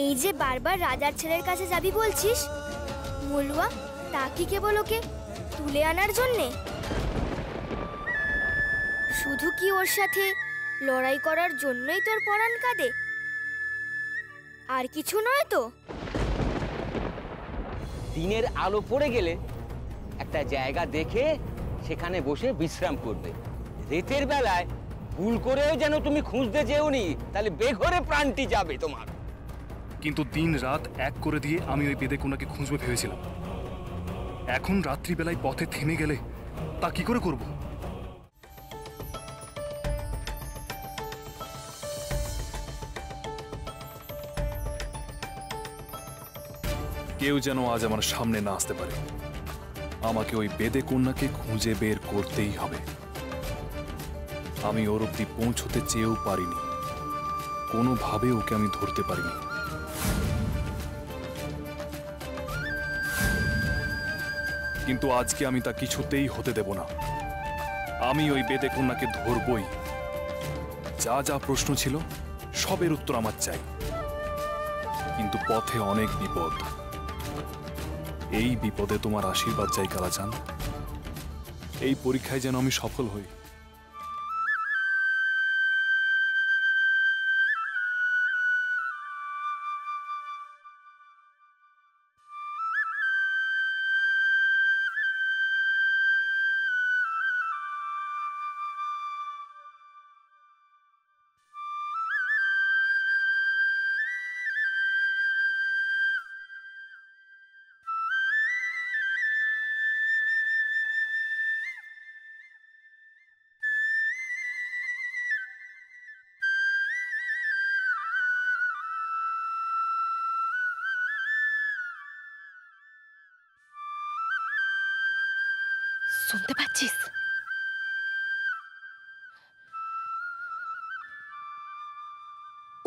এই যে বারবার রাজার ছেলের কাছে যাবি বলছিস, মলুয়া তা কি কেবল ওকে তুলে আনার জন্যে? শুধু কি ওর সাথে লড়াই করার জন্যই তোর পরাণ কাঁদে? আর কিছু নয় তো? দিনের আলো পড়ে গেলে একটা জায়গা দেখে সেখানে বসে বিশ্রাম করবে। রাতের বেলায় ভুল করেও যেন তুমি খুঁজতে যেওনি, তাহলে বেঘরে প্রাণটি যাবে তোমার। কিন্তু দিন রাত এক করে দিয়ে আমি ওই বেদেকোনাকে খুঁজবে ভেবেছিলাম। এখন রাত্রিবেলায় পথে থেমে গেলে তা কি করে করব? কেউ যেন আজ আমার সামনে না আসতে পারে। আমাকে ওই বেদেকন্যাকে খুঁজে বের করতেই হবে। আমি ওর অব্দি পৌঁছতে চেয়েও পারিনি, কোনোভাবে ওকে আমি ধরতে পারিনি। কিন্তু আজকে আমি তা কিছুতেই হতে দেব না। আমি ওই বেদেকন্যাকে ধরবই। যা যা প্রশ্ন ছিল সবের উত্তর আমার চাই। কিন্তু পথে অনেক বিপদ। এই বিপদে তোমার আশীর্বাদ চাই কালাচান। এই পরীক্ষায় যেন আমি সফল হই। শুনতে পাচ্ছিস?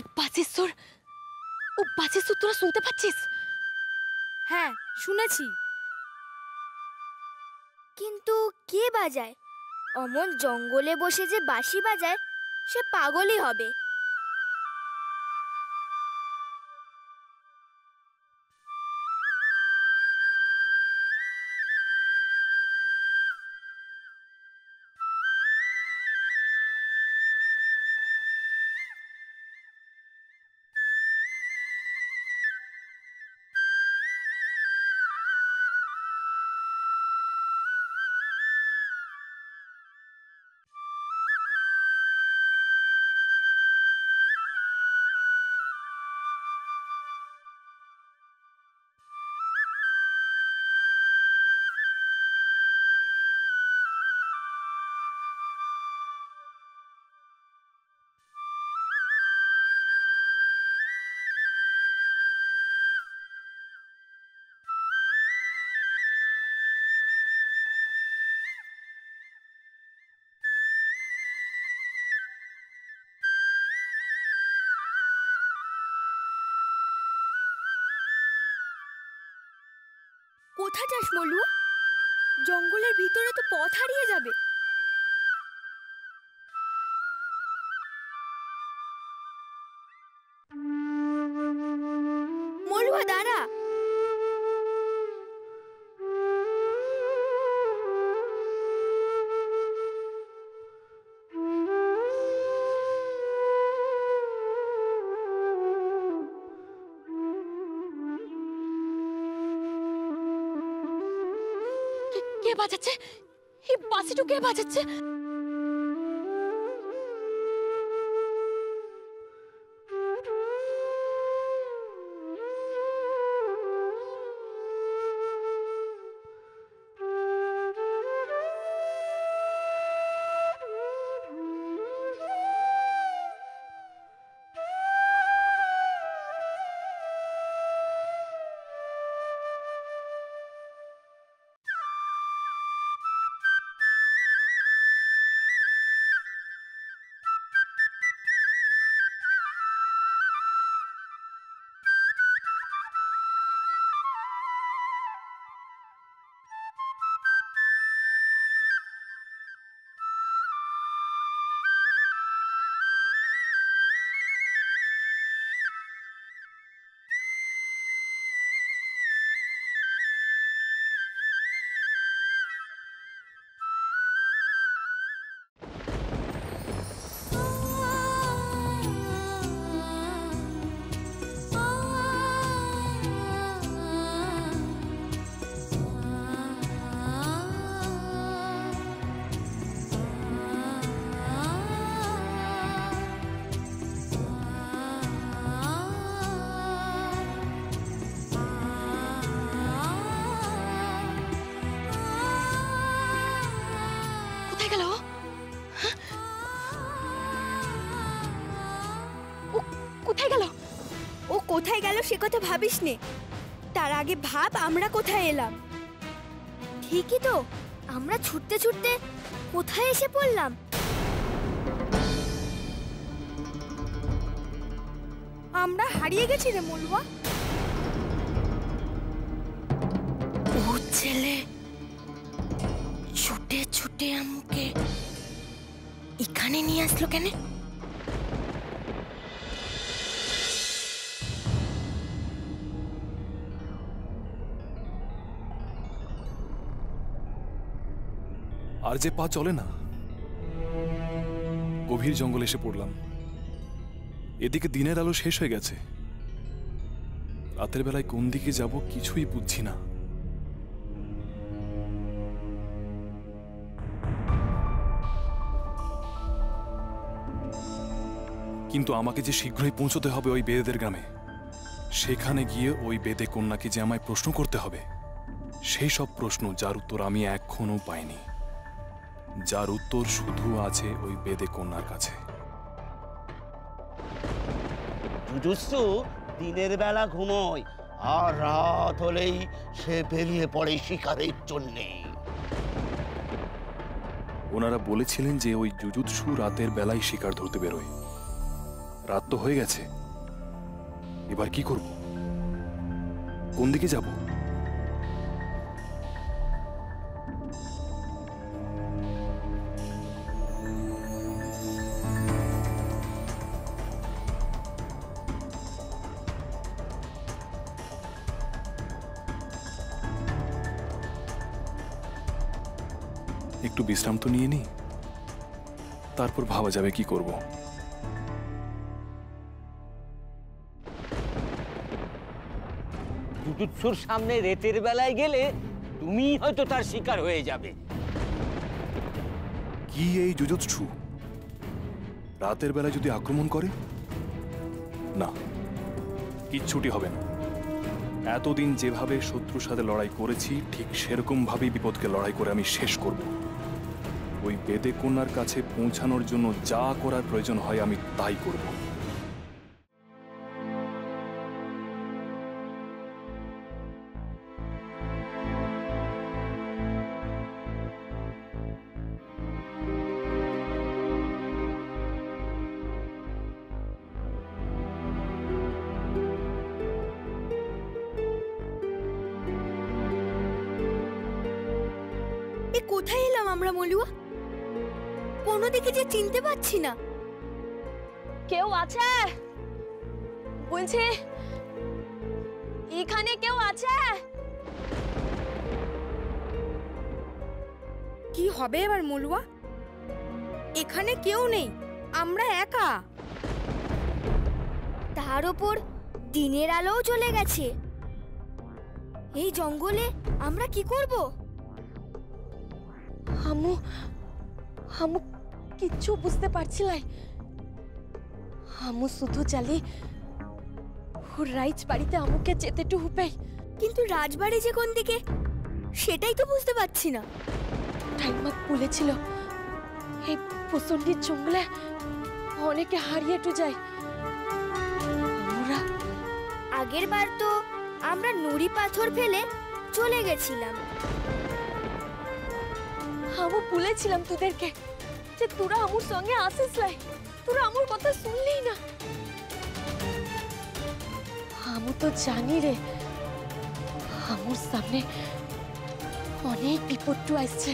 উপাসেশ্বর, উপাসেশ্বর, তোরা শুনতে পাচ্ছিস? হ্যাঁ, শুনেছি। কিন্তু কে বাজায়? অমন জঙ্গলে বসে যে বাঁশি বাজায়, সে পাগলই হবে। কোথা যাস মলুয়া? জঙ্গলের ভিতরে তো পথ হারিয়ে যাবে। মলুয়া দাঁড়া। কে বাজাচ্ছে? এই বাঁশিটা কে বাজাচ্ছে? কোথায় গেল সে কথা ভাবিস নে, তার আগে ভাব আমরা কোথায় এলাম। ঠিকই তো, আমরা ছুটতে ছুটতে কোথায় এসে পড়লাম। আমরা হারিয়ে গেছি রে মলুয়া। ও ছেলে ছুটে ছুটে আমাকে এখানে নিয়ে আসলো কেন? আর যে পা চলে না, গভীর জঙ্গলে এসে পড়লাম। এদিকে দিনের আলো শেষ হয়ে গেছে, রাতের বেলায় কোন দিকে যাব কিছুই বুঝছি না। কিন্তু আমাকে যে শীঘ্রই পৌঁছতে হবে ওই বেদেদের গ্রামে। সেখানে গিয়ে ওই বেদে কন্যাকে যে আমায় প্রশ্ন করতে হবে, সেই সব প্রশ্ন যার উত্তর আমি এখনো পাইনি, যার উত্তর শুধু আছে ওই বেদে কন্যার কাছে। জুজুৎসু দিনের বেলা ঘুমোয়, আর রাত হলেই সে বেরিয়ে পড়ে শিকারের জন্যে। ওনারা বলেছিলেন যে ওই জুজুৎসু রাতের বেলায় শিকার ধরতে বেরোয়। রাত তো হয়ে গেছে, এবার কি করব? কোন দিকে যাব? একটু বিশ্রাম তো নিয়ে নি, তারপর ভাবা যাবে কি করব। জুজুৎসুর সামনে রাতের বেলায় গেলে তুমি হয়তো তার শিকার হয়ে যাবে। কি এই জুজুৎসু রাতের বেলায় যদি আক্রমণ করে? না, কিচ্ছুটি হবে না। এতদিন যেভাবে শত্রুর সাথে লড়াই করেছি ঠিক সেরকম ভাবেই বিপদকে লড়াই করে আমি শেষ করব। ওই বেদে কন্যার কাছে পৌঁছানোর জন্য যা করার প্রয়োজন হয় আমি তাই করব। কোথায় এলাম আমরা মলুয়া? কোনো দিকে যে চিনতে পারছি না। কেউ আছে? বলছে এখানে কেউ আছে? কি হবে এবার মলুয়া? এখানে কেউ নেই, আমরা একা। তার উপর দিনের আলোও চলে গেছে। এই জঙ্গলে আমরা কি করব? হামু কিচ্ছু বুঝতে পারছি না। হামু শুধু চালি ওর রাজবাড়িতে আমুকে যেতে হুপে। কিন্তু রাজবাড়ি যে কোন দিকে সেটাই তো বুঝতে পারছি না। ঠাইমাক বলেছিল এই প্রচন্ডির জঙ্গলে অনেকে হারিয়ে যায়। ওরা আগের বার তো আমরা নুড়ি পাথর ফেলে চলে গেছিলাম। আমি বলেছিলাম তোদেরকে যে তোরা আমার সঙ্গে আসিস লাই, তোরা আমার কথা শুনলি না। আমি তো জানি রে আমার সামনে অনেক বিপদ আসছে।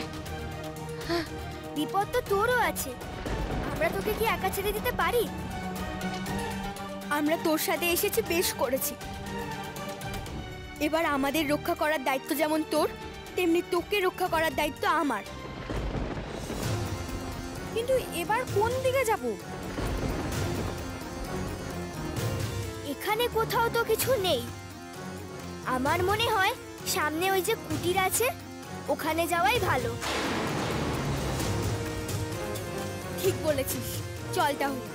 বিপদ তো তোরও আছে, আমরা তোকে কি একা ছেড়ে দিতে পারি? আমরা তোর সাথে এসেছি, বেশ করেছি। এবার আমাদের রক্ষা করার দায়িত্ব যেমন তোর, তেমনি তোকে রক্ষা করার দায়িত্ব আমার। কিন্তু এবার কোন দিকে যাব? এখানে কোথাও তো কিছু নেই। আমার মনে হয় সামনে ওই যে কুটির আছে, ওখানে যাওয়াই ভালো। ঠিক বলেছিস, চল তাহলে।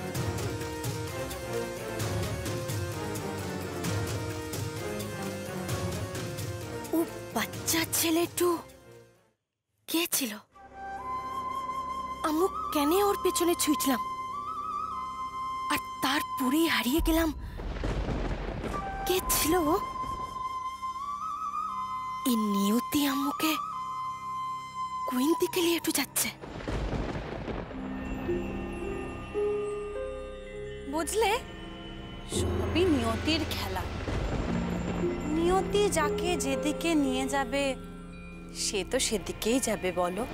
ও বাচ্চা ছেলেটু কে ছিল? আমি কেন ওর পেছনে ছুটলাম আর তারপরেই হারিয়ে গেলাম? কে ছিল ও? এই নিয়তি আম্মুকে কুইন দিকে নিয়ে একটু যাচ্ছে। বুঝলে, সবই নিয়তির খেলা। নিয়তি যাকে যেদিকে নিয়ে যাবে সে তো সেদিকেই যাবে। বলো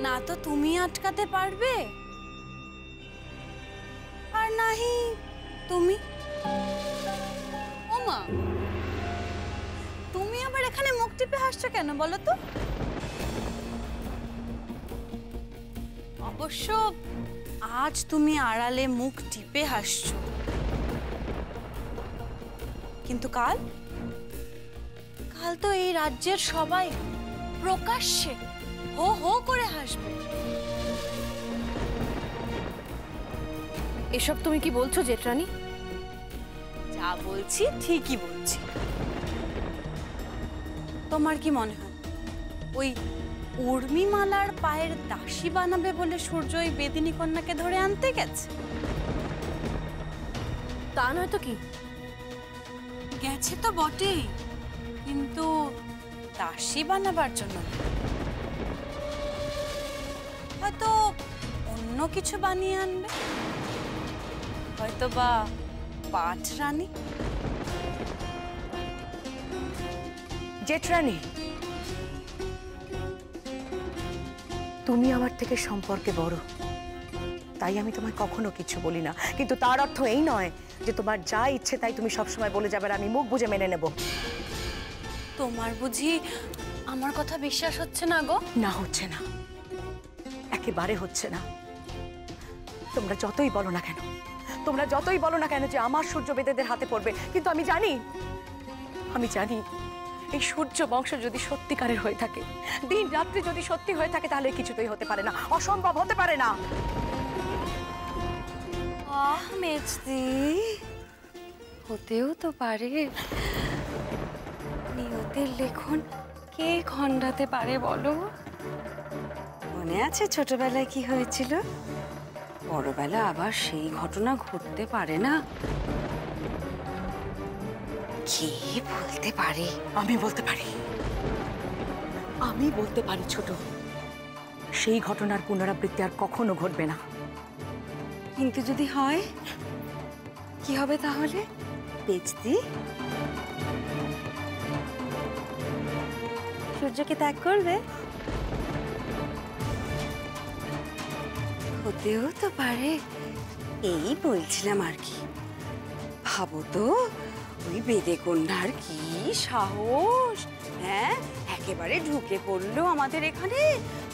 না, তো তুমি আটকাতে পারবে, আর নাহি তুমি। ওমা, তুমি আবার এখানে মুখ টিপে হাসছো কেন বলো তো? অবশ্য আজ তুমি আড়ালে মুখ টিপে হাসছো, কিন্তু কাল তো এই রাজ্যের সবাই প্রকাশ্যে হো হো করে হাসবে। এসব তুমি কি বলছো জেঠরানী? যা বলছি ঠিকই বলছি। তোমার কি মনে হয় ওই উর্মিমালার পায়ের দাসী বানাবে বলে সূর্য ওই বেদিনী কন্যাকে ধরে আনতে গেছে? তা নয় তো কি? গেছে তো বটেই, কিন্তু দাসী বানাবার জন্য না। হয়তো অন্য কিছু বানিয়ে আনবে, হয়তো বা পাঠ রানী। জেঠরানী, তুমি আমার থেকে সম্পর্কে বড়, তাই আমি তোমায় কখনো কিছু বলি না, কিন্তু তার অর্থ এই নয় যে তোমার যা ইচ্ছে তাই তুমি সবসময় বলে যাবে আর আমি মুখ বুজে মেনে নেব। তোমার বুঝি আমার কথা বিশ্বাস হচ্ছে না গো? না, হচ্ছে না, একেবারে হচ্ছে না। তোমরা যতই বলো না কেন যে আমার সূর্য বেদেদের হাতে পড়বে, কিন্তু আমি জানি এই সূর্য বংশ যদি সত্যিকারের হয়ে থাকে, দিন রাত্রি যদি সত্যি হয়ে থাকে, তাহলে কিছুতেই হতে পারে না, অসম্ভব হতে পারে না। আহ মেজদি, হতেও তো পারে। নিয়তের লেখন কে খণ্ডাতে পারে বলো? মনে আছে ছোটবেলায় কি হয়েছিল? বড়বেলা আবার সেই ঘটনা ঘটতে পারে না। কে বলতে পারে? আমি বলতে পারি ছোট, সেই ঘটনার পুনরাবৃত্তি আর কখনো ঘটবে না। কিন্তু যদি হয়, কি হবে তাহলে? বেচতি সূর্যকে ত্যাগ করবে? হতেও তো পারে, এই বলছিলাম আর কি। ভাবো তো, ওই বেদে কন্যার কি সাহস! হ্যাঁ, একেবারে ঢুকে পড়লো আমাদের এখানে।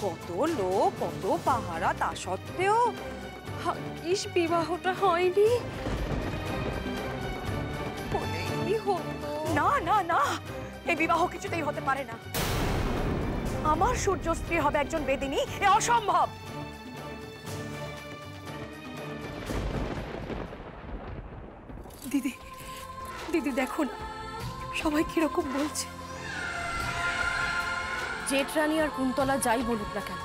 কত লোক, কত পাহারা, তা সত্ত্বেও ভাগ্যিস বিবাহটা হয়নি। বলেই হতো। না না না, এই বিবাহ কিছুতেই হতে পারে না। আমার সূর্য স্ত্রী হবে একজন বেদিনী, এ অসম্ভব। দিদি, দেখুন সবাই কিরকম বলছে। জেঠরানী আর কুন্তলা যাই বলুক না কেন,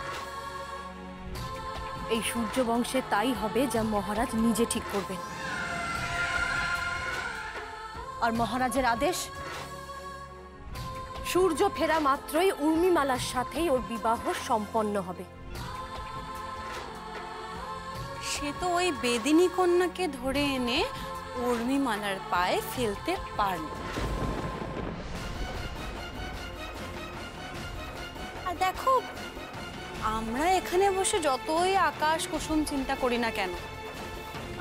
এই সূর্য বংশে তাই হবে যা মহারাজ নিজে ঠিক করবেন। আর মহারাজের আদেশ, সূর্য ফেরা মাত্রই উর্মিমালার সাথেই ওর বিবাহ সম্পন্ন হবে। সে তো ওই বেদিনী কন্যাকে ধরে এনে উর্মিমালার পায়ে ফেলতে পারল। আর দেখো, আমরা এখানে বসে যতই আকাশ কুসুম চিন্তা করি না কেন,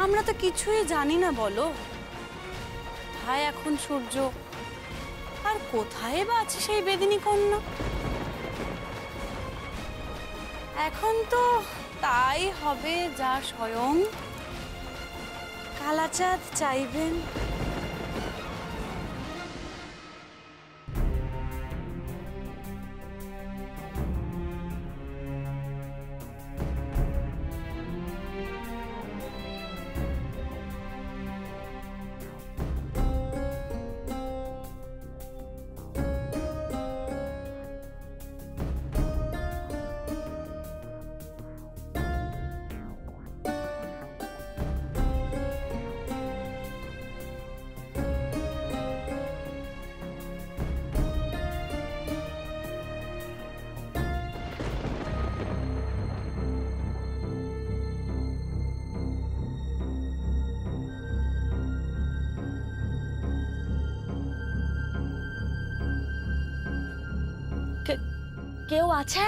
আমরা তো কিছুই জানি না। বলো, কোথায় এখন সূর্য, আর কোথায় বা আছে সেই বেদিনী কন্যা? এখন তো তাই হবে যা স্বয়ং কালাচাঁদ চাইবেন। কেউ আছে?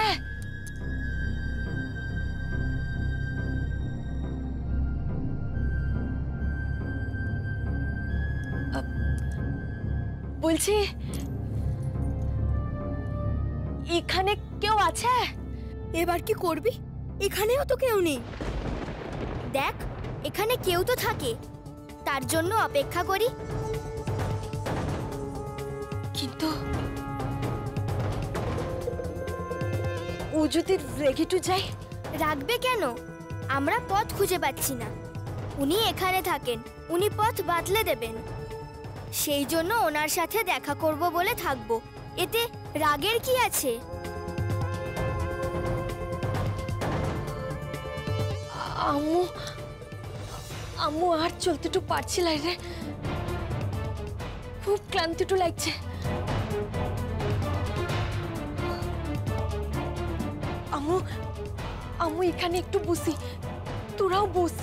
বলছি এখানে কেউ আছে? এবার কি করবি? এখানেও তো কেউ নেই। দেখ, এখানে কেউ তো থাকে, তার জন্য অপেক্ষা করি। কিন্তু ও যদি রেগে টু যায়? রাখবে কেন? আমরা পথ খুঁজে পাচ্ছি না, উনি এখানে থাকেন, উনি পথ বাতলে দেবেন। সেই জন্য ওনার সাথে দেখা করব বলে থাকবো, এতে রাগের কি আছে? আম্মু আম্মু আর চলতে তো পারছি না রে, খুব ক্লান্তি তো লাগছে। আম্মু আম্মু এখানে একটু বসি, তোরাও বস।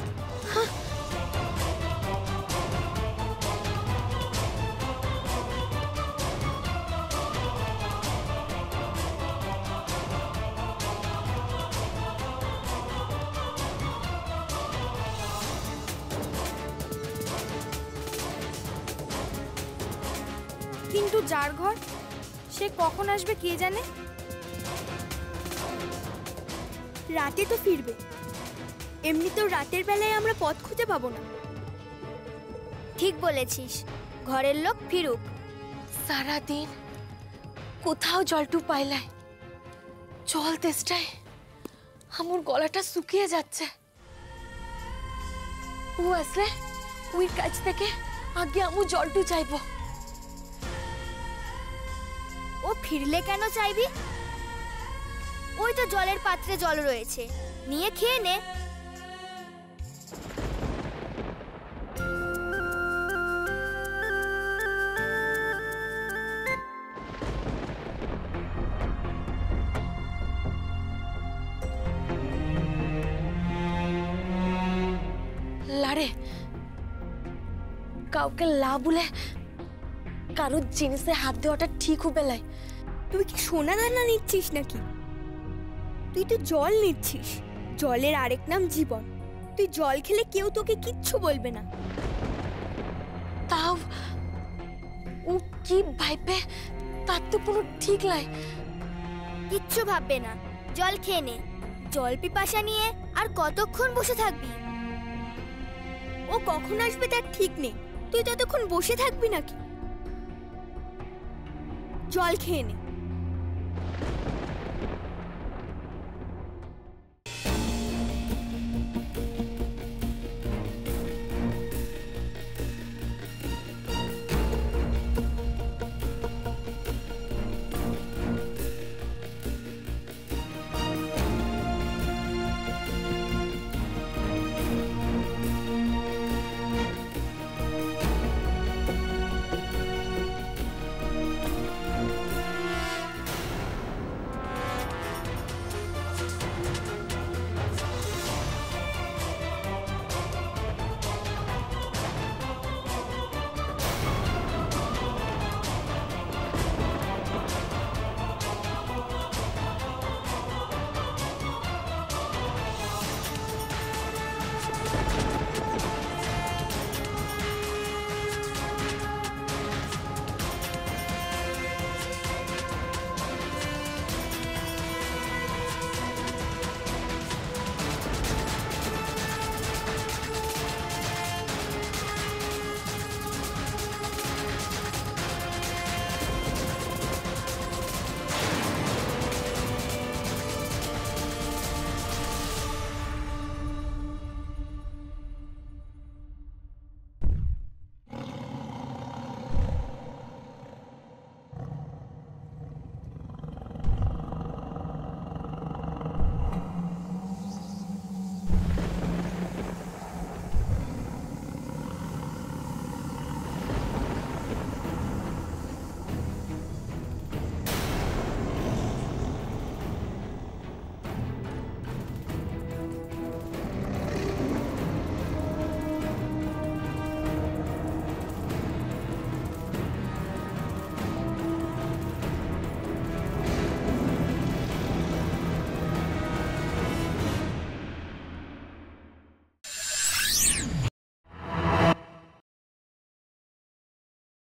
হ্যাঁ কিন্তু যার ঘর, সে কখন আসবে কে জানে? রাতে তো ফিরবে, এমনিতেও রাতের বেলায় আমরা পথ খুঁজে পাবো না। ঠিক বলেছিস, ঘরের লোক ফিরুক। সারাদিন কোথাও জলটু পাইলাই, জল তেষ্টায় আমার গলাটা শুকিয়ে যাচ্ছে। ও আসলে ওই কাছ থেকে আগে আমু জলটু চাইবো। ও ফিরলে কেন চাইবি? ওই তো জলের পাত্রে জল রয়েছে, নিয়ে খেয়ে নে। লারে কাউকে লা বলে কারোর জিনিসে হাত দেওয়াটা ঠিক হবে লাই। তুই কি সোনা দানা নিচ্ছিস নাকি? তুই তো জল নিচ্ছিস, জলের আরেক নাম জীবন। তুই জল খেলে কেউ তোকে কিচ্ছু বলবে না। তাও ও কি ভাইবে তার তো কোনো ঠিক নাই। কিচ্ছু ভাববে না, জল খেয়ে নে। জল পিপাসা নিয়ে আর কতক্ষণ বসে থাকবি? ও কখন আসবে তার ঠিক নেই, তুই ততক্ষণ বসে থাকবি নাকি? জল খেয়ে নে।